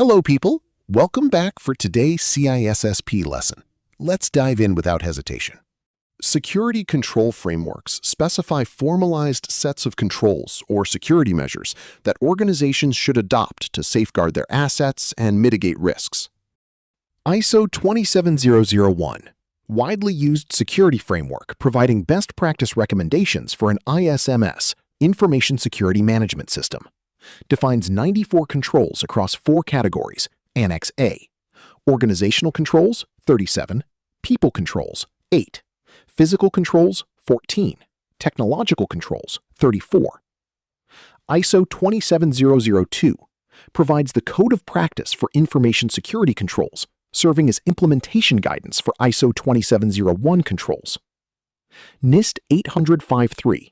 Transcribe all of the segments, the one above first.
Hello, people. Welcome back for today's CISSP lesson. Let's dive in without hesitation. Security control frameworks specify formalized sets of controls or security measures that organizations should adopt to safeguard their assets and mitigate risks. ISO 27001, widely used security framework providing best practice recommendations for an ISMS, Information Security Management System, defines 94 controls across 4 categories. Annex A. Organizational controls, 37. People controls, 8. Physical controls, 14. Technological controls, 34. ISO 27002 provides the code of practice for information security controls, serving as implementation guidance for ISO 2701 controls. NIST 800-53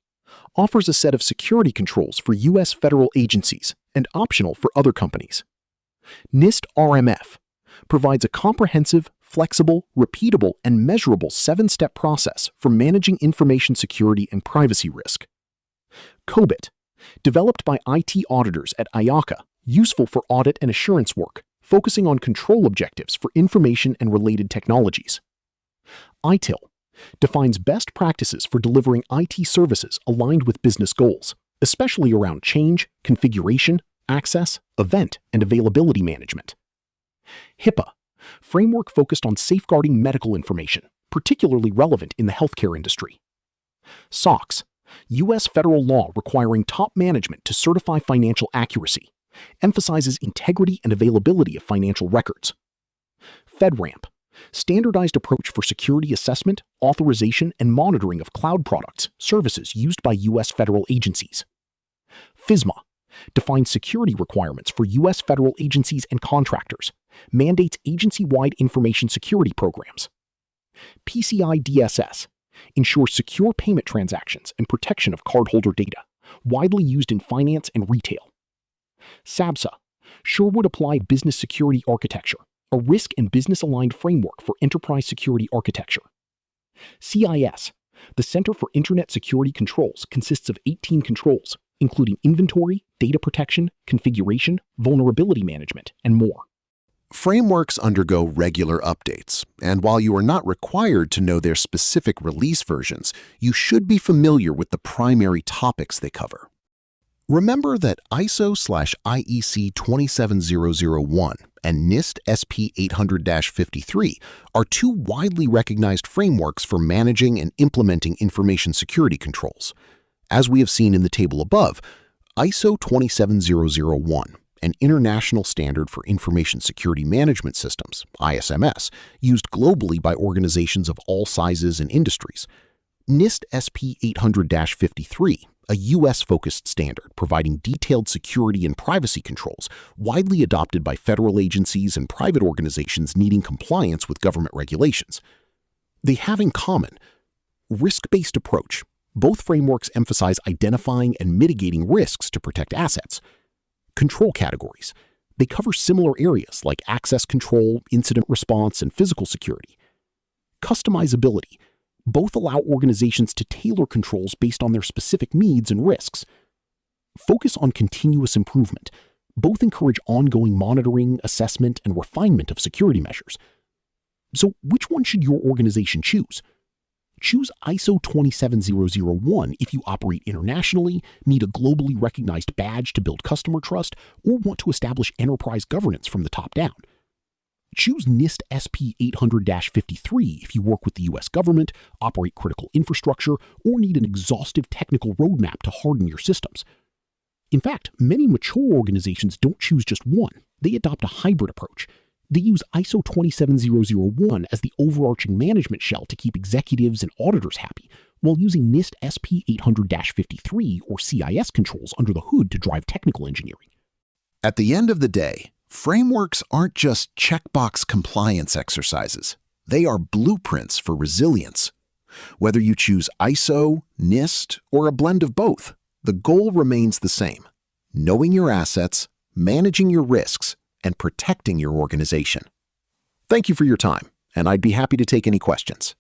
offers a set of security controls for U.S. federal agencies and optional for other companies. NIST RMF provides a comprehensive, flexible, repeatable, and measurable 7-step process for managing information security and privacy risk. COBIT, developed by IT auditors at IACA, useful for audit and assurance work, focusing on control objectives for information and related technologies. ITIL defines best practices for delivering IT services aligned with business goals, especially around change, configuration, access, event, and availability management. HIPAA, framework focused on safeguarding medical information, particularly relevant in the healthcare industry. SOX, U.S. federal law requiring top management to certify financial accuracy, emphasizes integrity and availability of financial records. FedRAMP, standardized approach for security assessment, authorization, and monitoring of cloud products, services used by U.S. federal agencies. FISMA defines security requirements for U.S. federal agencies and contractors, mandates agency-wide information security programs. PCI DSS ensures secure payment transactions and protection of cardholder data, widely used in finance and retail. SABSA, Sherwood Applied Business Security Architecture, a risk and business-aligned framework for enterprise security architecture. CIS, the Center for Internet Security Controls, consists of 18 controls, including inventory, data protection, configuration, vulnerability management, and more. Frameworks undergo regular updates, and while you are not required to know their specific release versions, you should be familiar with the primary topics they cover. Remember that ISO/IEC 27001 and NIST SP 800-53 are 2 widely recognized frameworks for managing and implementing information security controls. As we have seen in the table above, ISO 27001, an international standard for information security management systems, ISMS, used globally by organizations of all sizes and industries. NIST SP 800-53, a U.S.-focused standard providing detailed security and privacy controls, widely adopted by federal agencies and private organizations needing compliance with government regulations. They have in common risk-based approach. Both frameworks emphasize identifying and mitigating risks to protect assets. Control categories. They cover similar areas like access control, incident response, and physical security. Customizability. Both allow organizations to tailor controls based on their specific needs and risks. Focus on continuous improvement. Both encourage ongoing monitoring, assessment, and refinement of security measures. So, which one should your organization choose? Choose ISO 27001 if you operate internationally, need a globally recognized badge to build customer trust, or want to establish enterprise governance from the top down. Choose NIST SP 800-53 if you work with the U.S. government, operate critical infrastructure, or need an exhaustive technical roadmap to harden your systems. In fact, many mature organizations don't choose just one. They adopt a hybrid approach. They use ISO 27001 as the overarching management shell to keep executives and auditors happy, while using NIST SP 800-53 or CIS controls under the hood to drive technical engineering. At the end of the day, frameworks aren't just checkbox compliance exercises. They are blueprints for resilience. Whether you choose ISO, NIST, or a blend of both, the goal remains the same: knowing your assets, managing your risks, and protecting your organization. Thank you for your time, and I'd be happy to take any questions.